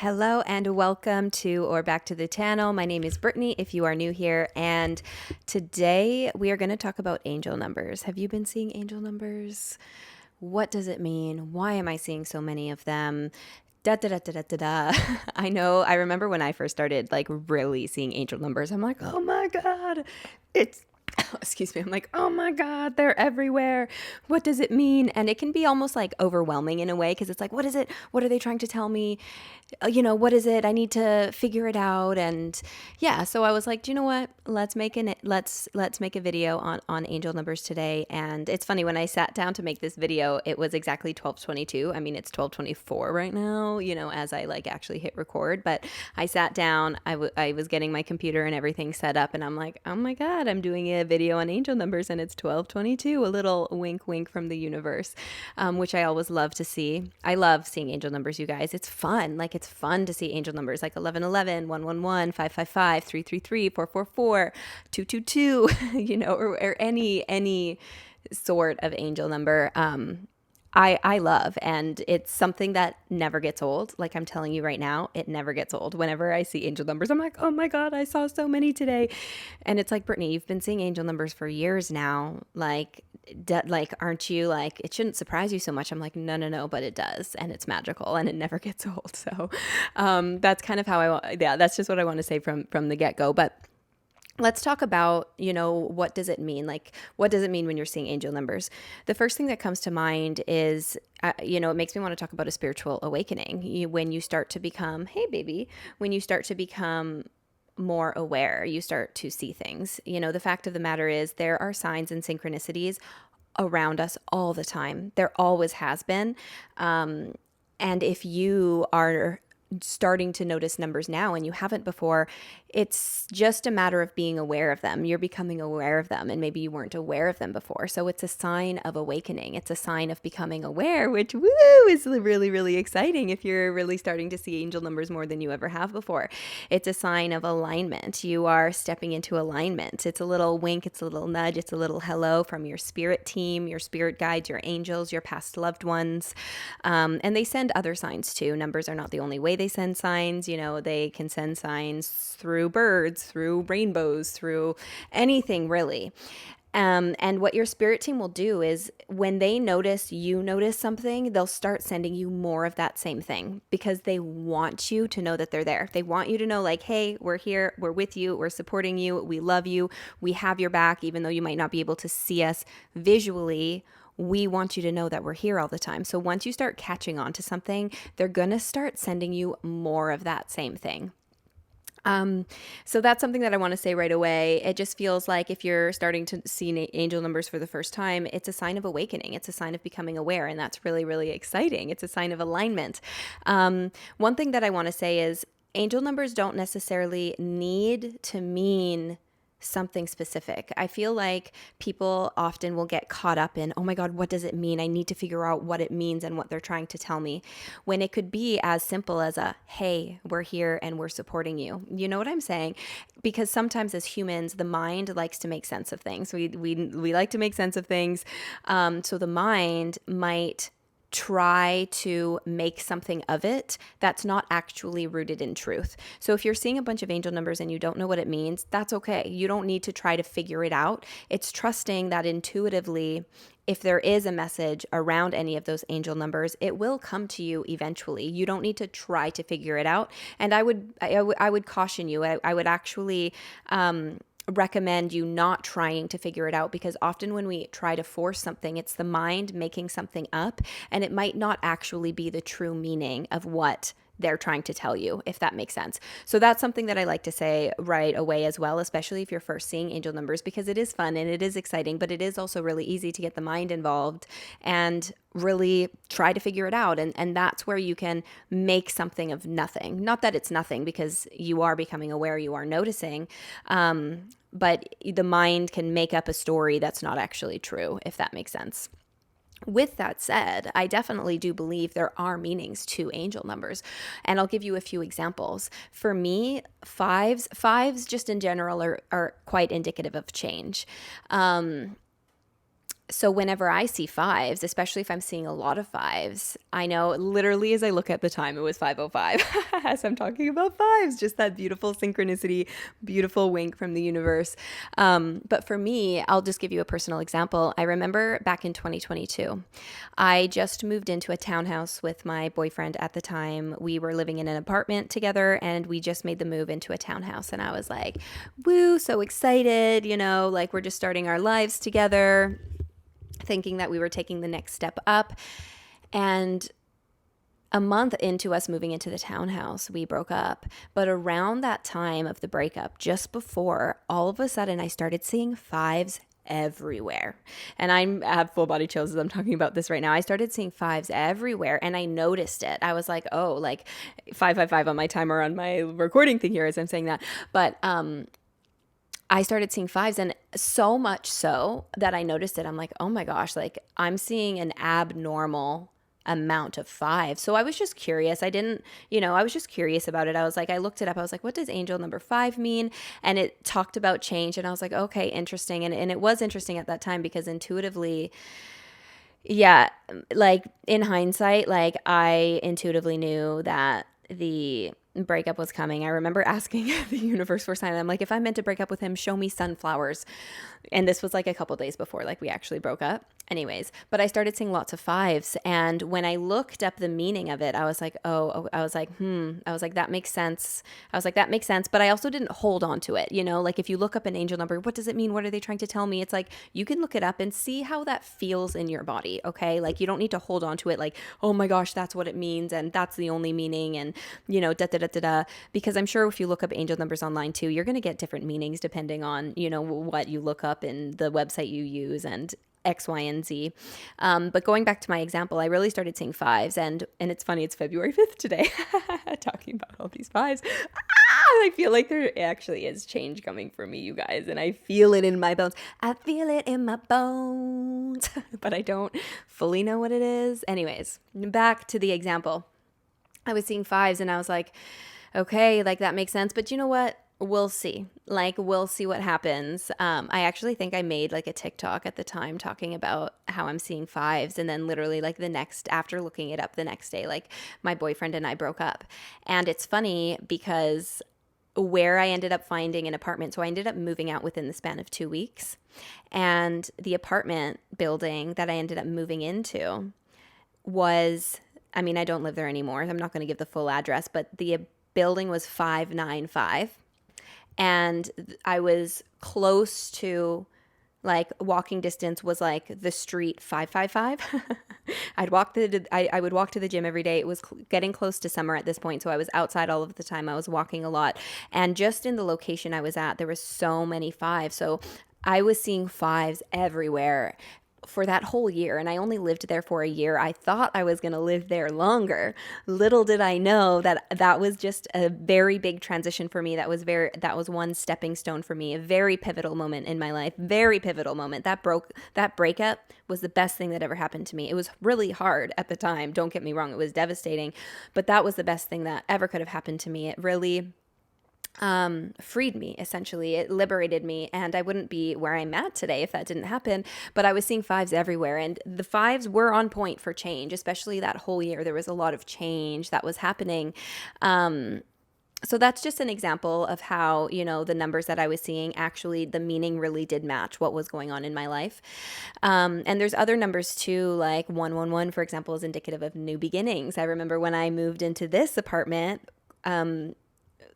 Hello and welcome to or back to the channel. My name is Brittany if you are new here, and today we are going to talk about angel numbers. Have you been seeing angel numbers? What does it mean? Why am I seeing so many of them? Da da da da da da da. I remember when I first started like really seeing angel numbers. I'm like, "Oh my God. It's excuse me. I'm like, "Oh my God, they're everywhere. What does it mean?" And it can be almost like overwhelming in a way because it's like, "What is it? What are they trying to tell me? What is it? I need to figure it out." And yeah, so I was like, do you know what? Let's make a video on angel numbers today. And it's funny, when I sat down to make this video, it was exactly 12:22. I mean, it's 12:24 right now, as I like actually hit record, but I sat down, I was getting my computer and everything set up, and I'm like, "Oh my God, I'm doing a video on angel numbers and it's 12:22." A little wink wink from the universe, which I always love to see. I love seeing angel numbers, you guys. It's fun. Like, it's fun to see angel numbers like 1111, 111, 555, 333, 444, 222, or any sort of angel number. I love, and it's something that never gets old. Like, I'm telling you right now, it never gets old. Whenever I see angel numbers, I'm like, "Oh my God, I saw so many today." And it's like, "Brittany, you've been seeing angel numbers for years now. Like, aren't you, like, it shouldn't surprise you so much." I'm like, "No, no, no, but it does. And it's magical and it never gets old." So, that's kind of how yeah, that's just what I want to say from the get go. But let's talk about, what does it mean? Like, what does it mean when you're seeing angel numbers? The first thing that comes to mind is, it makes me want to talk about a spiritual awakening. When you start to become, hey, baby, when you start to become more aware, you start to see things. The fact of the matter is, there are signs and synchronicities around us all the time. There always has been. And if you are starting to notice numbers now and you haven't before, it's just a matter of being aware of them. You're becoming aware of them, and maybe you weren't aware of them before. So it's a sign of awakening. It's a sign of becoming aware, which, woo, is really, really exciting if you're really starting to see angel numbers more than you ever have before. It's a sign of alignment. You are stepping into alignment. It's a little wink, it's a little nudge, it's a little hello from your spirit team, your spirit guides, your angels, your past loved ones. And they send other signs too. Numbers are not the only way they send signs. They can send signs through birds, through rainbows, through anything really. And what your spirit team will do is, when they notice you notice something, they'll start sending you more of that same thing, because they want you to know that they're there. They want you to know, like, "Hey, we're here, we're with you, we're supporting you, we love you, we have your back," even though you might not be able to see us visually. We want you to know that we're here all the time. So once you start catching on to something, they're going to start sending you more of that same thing. So that's something that I want to say right away. It just feels like, if you're starting to see angel numbers for the first time, it's a sign of awakening. It's a sign of becoming aware, and that's really, really exciting. It's a sign of alignment. One thing that I want to say is, angel numbers don't necessarily need to mean something specific. I feel like people often will get caught up in, "Oh my God, what does it mean? I need to figure out what it means and what they're trying to tell me," when it could be as simple as a, "Hey, we're here and we're supporting you." You know what I'm saying? Because sometimes as humans, the mind likes to make sense of things. We like to make sense of things. So the mind might try to make something of it that's not actually rooted in truth. So if you're seeing a bunch of angel numbers and you don't know what it means, that's okay. You don't need to try to figure it out. It's trusting that intuitively, if there is a message around any of those angel numbers, it will come to you eventually. You don't need to try to figure it out. And I would caution you. I would actually recommend you not trying to figure it out, because often when we try to force something, it's the mind making something up, and it might not actually be the true meaning of what they're trying to tell you, if that makes sense. So that's something that I like to say right away as well, especially if you're first seeing angel numbers, because it is fun and it is exciting, but it is also really easy to get the mind involved and really try to figure it out. And that's where you can make something of nothing. Not that it's nothing, because you are becoming aware, you are noticing. But the mind can make up a story that's not actually true, if that makes sense. With that said, I definitely do believe there are meanings to angel numbers. And I'll give you a few examples. For me, fives just in general are quite indicative of change. So whenever I see fives, especially if I'm seeing a lot of fives, I know literally as I look at the time, it was 5:05 as I'm talking about fives, just that beautiful synchronicity, beautiful wink from the universe. But for me, I'll just give you a personal example. I remember back in 2022, I just moved into a townhouse with my boyfriend at the time. We were living in an apartment together and we just made the move into a townhouse. And I was like, woo, so excited, like we're just starting our lives together, thinking that we were taking the next step up. And a month into us moving into the townhouse, we broke up. But around that time of the breakup, just before, all of a sudden I started seeing fives everywhere. And I have full body chills as I'm talking about this right now. I started seeing fives everywhere and I noticed it. I was like, oh, like 555 on my timer on my recording thing here as I'm saying that. But I started seeing fives, and so much so that I noticed it. I'm like, oh my gosh, like I'm seeing an abnormal amount of fives. So I was just curious. I was just curious about it. I looked it up. I was like, what does angel number 5 mean? And it talked about change. And I was like, okay, interesting. And it was interesting at that time because intuitively, yeah, like in hindsight, like I intuitively knew that the breakup was coming. I remember asking the universe for a sign. I'm like, if I'm meant to break up with him, show me sunflowers. And this was like a couple days before like we actually broke up. Anyways, but I started seeing lots of fives. And when I looked up the meaning of it, I was like, I was like, that makes sense. That makes sense. But I also didn't hold on to it. Like if you look up an angel number, what does it mean? What are they trying to tell me? It's like, you can look it up and see how that feels in your body. Okay. Like you don't need to hold on to it. Like, oh my gosh, that's what it means. And that's the only meaning. And, because I'm sure if you look up angel numbers online too, you're going to get different meanings depending on, what you look up in the website you use and X, Y, and Z. But going back to my example, I really started seeing fives, and it's funny, it's February 5th today, talking about all these fives. I feel like there actually is change coming for me, you guys, and I feel it in my bones. I feel it in my bones, but I don't fully know what it is. Anyways, back to the example. I was seeing fives, and I was like, okay, like that makes sense. But you know what? We'll see. Like, we'll see what happens. I actually think I made like a TikTok at the time talking about how I'm seeing fives. And then literally like after looking it up the next day, like my boyfriend and I broke up. And it's funny because where I ended up finding an apartment. So I ended up moving out within the span of 2 weeks. And the apartment building that I ended up moving into I don't live there anymore. I'm not going to give the full address, but the building was 595. And I was close to, like, walking distance was like the street 555. I would walk to the gym every day. It was getting close to summer at this point, so I was outside all of the time. I was walking a lot. And just in the location I was at, there was so many fives. So I was seeing fives everywhere for that whole year, and I only lived there for a year. I thought I was going to live there longer. Little did I know that was just a very big transition for me. That was one stepping stone for me, a very pivotal moment in my life, very pivotal moment. That breakup was the best thing that ever happened to me. It was really hard at the time. Don't get me wrong. It was devastating, but that was the best thing that ever could have happened to me. It really freed me, essentially. It liberated me, and I wouldn't be where I'm at today if that didn't happen. But I was seeing fives everywhere, and the fives were on point for change, especially that whole year. There was a lot of change that was happening. So that's just an example of how, the numbers that I was seeing, actually the meaning really did match what was going on in my life. And there's other numbers too, like 111, for example, is indicative of new beginnings. I remember when I moved into this apartment,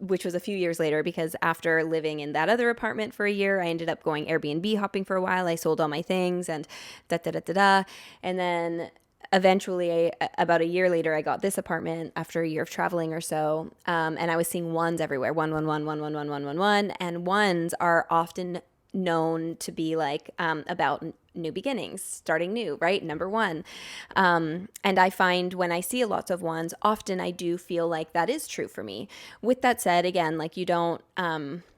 which was a few years later, because after living in that other apartment for a year, I ended up going Airbnb hopping for a while. I sold all my things and And then eventually, about a year later, I got this apartment after a year of traveling or so. And I was seeing ones everywhere, 111, 111, 111. And ones are often known to be like about new beginnings, starting new, right? Number one. And I find when I see lots of ones, often I do feel like that is true for me. With that said, again, like you don't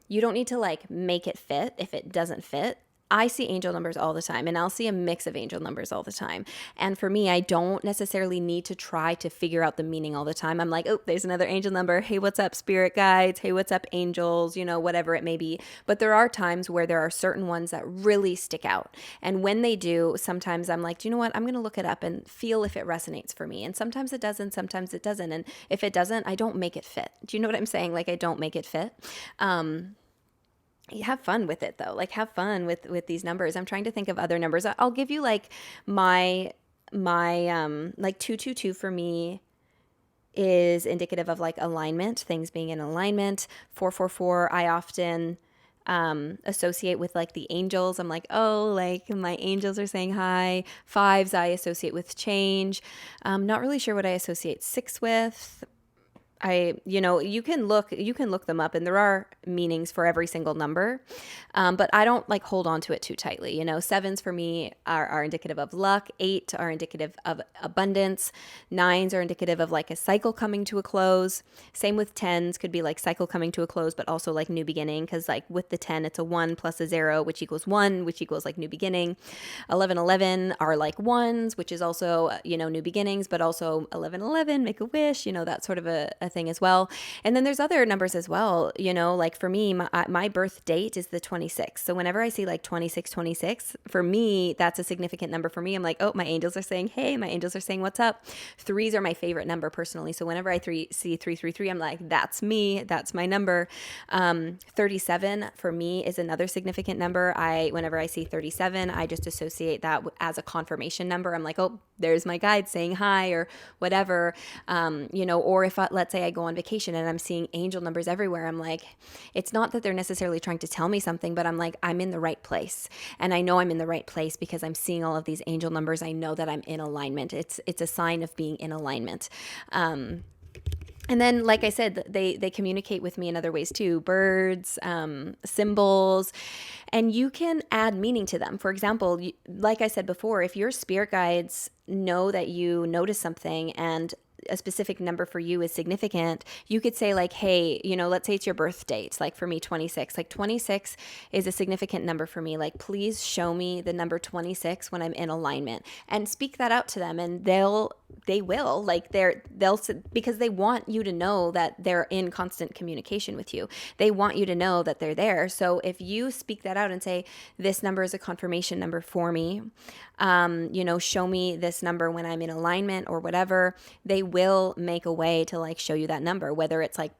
need to like make it fit if it doesn't fit. I see angel numbers all the time, and I'll see a mix of angel numbers all the time. And for me, I don't necessarily need to try to figure out the meaning all the time. I'm like, oh, there's another angel number. Hey, what's up, spirit guides? Hey, what's up, angels? Whatever it may be. But there are times where there are certain ones that really stick out. And when they do, sometimes I'm like, do you know what? I'm going to look it up and feel if it resonates for me. And sometimes it doesn't, sometimes it doesn't. And if it doesn't, I don't make it fit. Do you know what I'm saying? Like, I don't make it fit. You have fun with it though. Like, have fun with these numbers. I'm trying to think of other numbers. I'll give you like my like 222 for me is indicative of like alignment, things being in alignment. 444 I often associate with like the angels. I'm like, oh, like my angels are saying hi. Fives I associate with change. Not really sure what I associate six with. You can look them up, and there are meanings for every single number. But I don't like hold on to it too tightly. Sevens for me are indicative of luck. Eight are indicative of abundance. Nines are indicative of like a cycle coming to a close. Same with tens, could be like cycle coming to a close, but also like new beginning. Cause like with the 10, it's a 1 plus a 0, which equals 1, which equals like new beginning. 11 are like ones, which is also, new beginnings, but also 11 make a wish, that sort of a thing as well. And then there's other numbers as well, like for me, my birth date is the 26th. So whenever I see like 26, for me, that's a significant number for me. I'm like, oh, my angels are saying, hey, my angels are saying, what's up? Threes are my favorite number personally. So whenever I see 333, I'm like, that's me, that's my number. 37 for me is another significant number. Whenever I see 37, I just associate that as a confirmation number. I'm like, oh, there's my guide saying hi or whatever, or if let's say I go on vacation and I'm seeing angel numbers everywhere, I'm like, it's not that they're necessarily trying to tell me something, but I'm like, I'm in the right place. And I know I'm in the right place because I'm seeing all of these angel numbers. I know that I'm in alignment. It's a sign of being in alignment. And then, like I said, they communicate with me in other ways too. Birds, symbols, and you can add meaning to them. For example, like I said before, if your spirit guides know that you notice something and a specific number for you is significant, you could say like, hey, let's say it's your birth date. Like for me, 26, like 26 is a significant number for me. Like, please show me the number 26 when I'm in alignment, and speak that out to them. And they'll because they want you to know that they're in constant communication with you. They want you to know that they're there. So if you speak that out and say, this number is a confirmation number for me, show me this number when I'm in alignment or whatever, they will make a way to like show you that number, whether it's like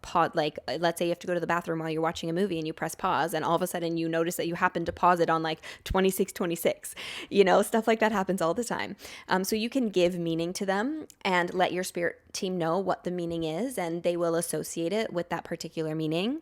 let's say you have to go to the bathroom while you're watching a movie and you press pause and all of a sudden you notice that you happen to pause it on like 26, stuff like that happens all the time. So you can give meaning to them and let your spirit team know what the meaning is, and they will associate it with that particular meaning.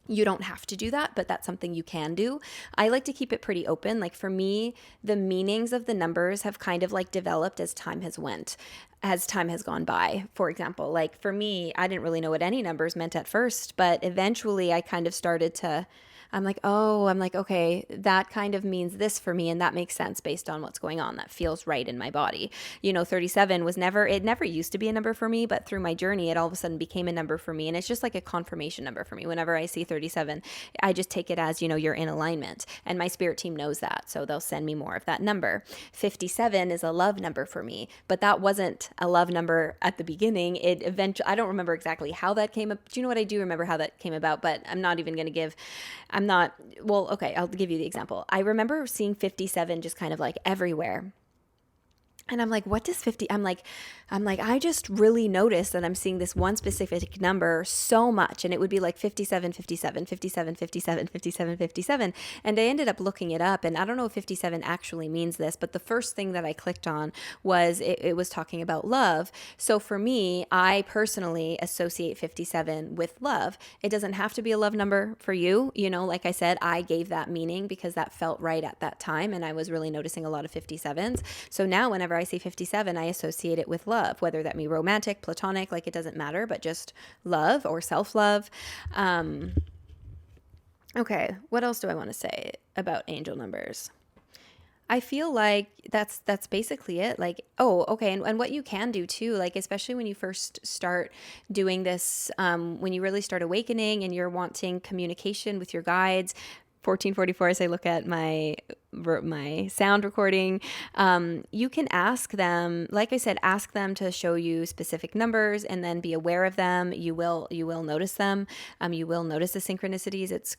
You don't have to do that, but that's something you can do. I like to keep it pretty open. Like for me, the meanings of the numbers have kind of like developed as time has gone by. For example, like for me, I didn't really know what any numbers meant at first, but eventually I kind of started to I'm like, okay, that kind of means this for me. And that makes sense based on what's going on. That feels right in my body. 37 it never used to be a number for me, but through my journey, it all of a sudden became a number for me. And it's just like a confirmation number for me. Whenever I see 37, I just take it as, you're in alignment. And my spirit team knows that. So they'll send me more of that number. 57 is a love number for me, but that wasn't a love number at the beginning. It eventually, I don't remember exactly how that came up. Do you know what? I do remember how that came about, but I'm not even going to give, okay, I'll give you the example. I remember seeing 57 just kind of like everywhere. And I'm like, what does 50? I'm like, I just really noticed that I'm seeing this one specific number so much. And it would be like 57, 57, 57, 57, 57, 57. And I ended up looking it up. And I don't know if 57 actually means this, but the first thing that I clicked on was it was talking about love. So for me, I personally associate 57 with love. It doesn't have to be a love number for you. Like I said, I gave that meaning because that felt right at that time. And I was really noticing a lot of 57s. So now whenever I see 57, I associate it with love, whether that be romantic, platonic, like it doesn't matter, but just love or self-love. Okay, what else do I want to say about angel numbers? I feel like that's basically it. Like, oh, okay. And what you can do too, like, especially when you first start doing this, when you really start awakening and you're wanting communication with your guides, 1444 as I look at my sound recording. You can ask them, like I said, ask them to show you specific numbers and then be aware of them. You will notice them. You will notice the synchronicities. It's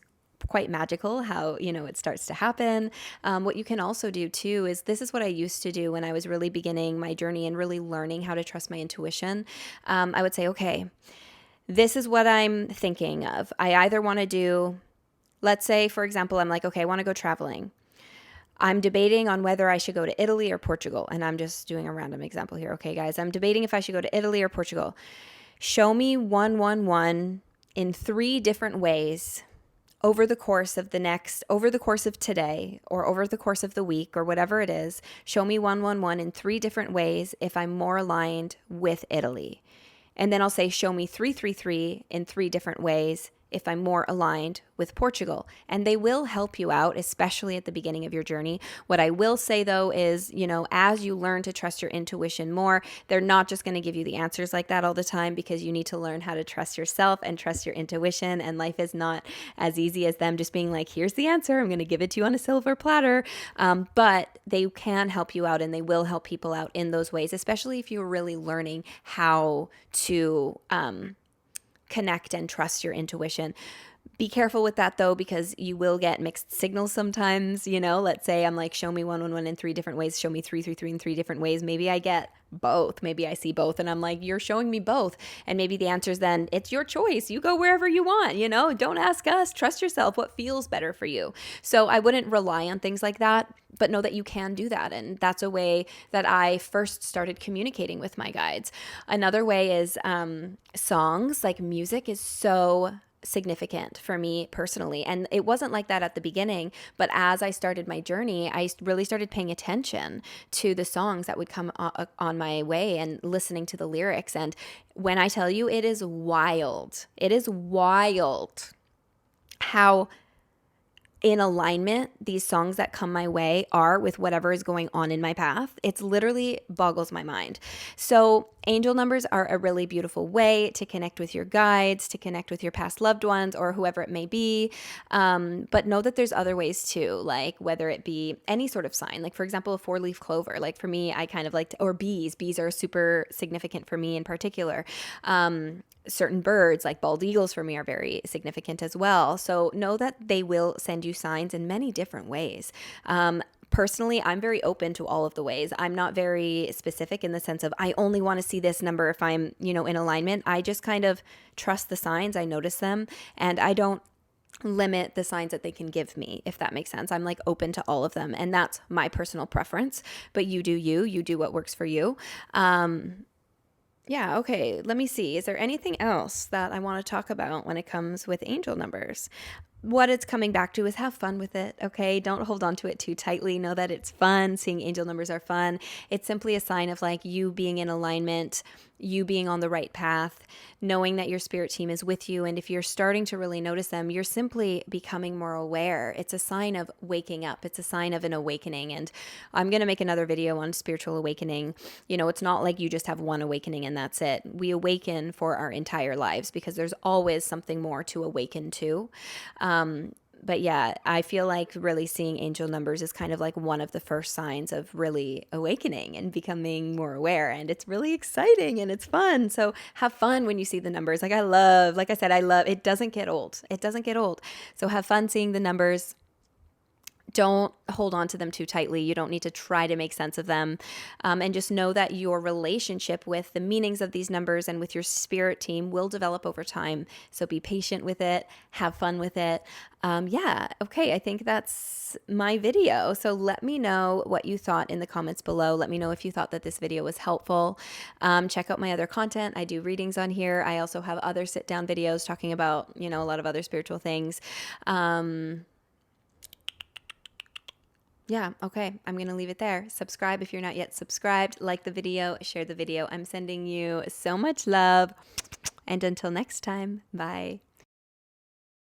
quite magical how, it starts to happen. What you can also do too is, this is what I used to do when I was really beginning my journey and really learning how to trust my intuition. I would say, okay, this is what I'm thinking of. I either want to do, let's say, for example, I'm like, okay, I want to go traveling. I'm debating on whether I should go to Italy or Portugal. And I'm just doing a random example here. Okay, guys, I'm debating if I should go to Italy or Portugal. Show me 111 in 3 different ways over the course of today, or over the course of the week, or whatever it is. Show me 111 in 3 different ways if I'm more aligned with Italy. And then I'll say, show me 333 in 3 different ways if I'm more aligned with Portugal. And they will help you out, especially at the beginning of your journey. What I will say though is, as you learn to trust your intuition more, they're not just going to give you the answers like that all the time, because you need to learn how to trust yourself and trust your intuition. And life is not as easy as them just being like, here's the answer, I'm going to give it to you on a silver platter. But they can help you out, and they will help people out in those ways, especially if you're really learning how to connect and trust your intuition. Be careful with that though, because you will get mixed signals sometimes. Let's say I'm like, show me 111 in 3 different ways, show me 333 in 3 different ways. Maybe I get both. Maybe I see both and I'm like, you're showing me both. And maybe the answer is then, it's your choice. You go wherever you want, don't ask us, trust yourself, what feels better for you. So I wouldn't rely on things like that, but know that you can do that. And that's a way that I first started communicating with my guides. Another way is songs. Like, music is so significant for me personally. And it wasn't like that at the beginning, but as I started my journey, I really started paying attention to the songs that would come on my way and listening to the lyrics. And when I tell you, it is wild how in alignment these songs that come my way are with whatever is going on in my path. It's literally boggles my mind. So angel numbers are a really beautiful way to connect with your guides, to connect with your past loved ones, or whoever it may be. But know that there's other ways too, like whether it be any sort of sign, like for example, a 4-leaf clover. Like for me, I kind of like or bees. Bees are super significant for me in particular. Certain birds like bald eagles for me are very significant as well. So know that they will send you signs in many different ways. Personally, I'm very open to all of the ways. I'm not very specific in the sense of I only want to see this number if I'm, in alignment. I just kind of trust the signs. I notice them, and I don't limit the signs that they can give me, if that makes sense. I'm like open to all of them, and that's my personal preference. But you do what works for you. Yeah, okay, let me see. Is there anything else that I want to talk about when it comes with angel numbers? What it's coming back to is have fun with it, okay? Don't hold on to it too tightly. Know that it's fun. Seeing angel numbers are fun. It's simply a sign of like you being in alignment, you being on the right path, knowing that your spirit team is with you. And if you're starting to really notice them, you're simply becoming more aware. It's a sign of waking up. It's a sign of an awakening. And I'm going to make another video on spiritual awakening. It's not like you just have one awakening and that's it. We awaken for our entire lives because there's always something more to awaken to. But yeah, I feel like really seeing angel numbers is kind of like one of the first signs of really awakening and becoming more aware. And it's really exciting and it's fun. So have fun when you see the numbers. Like I said, it doesn't get old. It doesn't get old. So have fun seeing the numbers. Don't hold on to them too tightly. You don't need to try to make sense of them. And just know that your relationship with the meanings of these numbers and with your spirit team will develop over time. So be patient with it. Have fun with it. Okay. I think that's my video. So let me know what you thought in the comments below. Let me know if you thought that this video was helpful. Check out my other content. I do readings on here. I also have other sit-down videos talking about, a lot of other spiritual things. Yeah, okay, I'm going to leave it there. Subscribe if you're not yet subscribed. Like the video, share the video. I'm sending you so much love. And until next time, bye.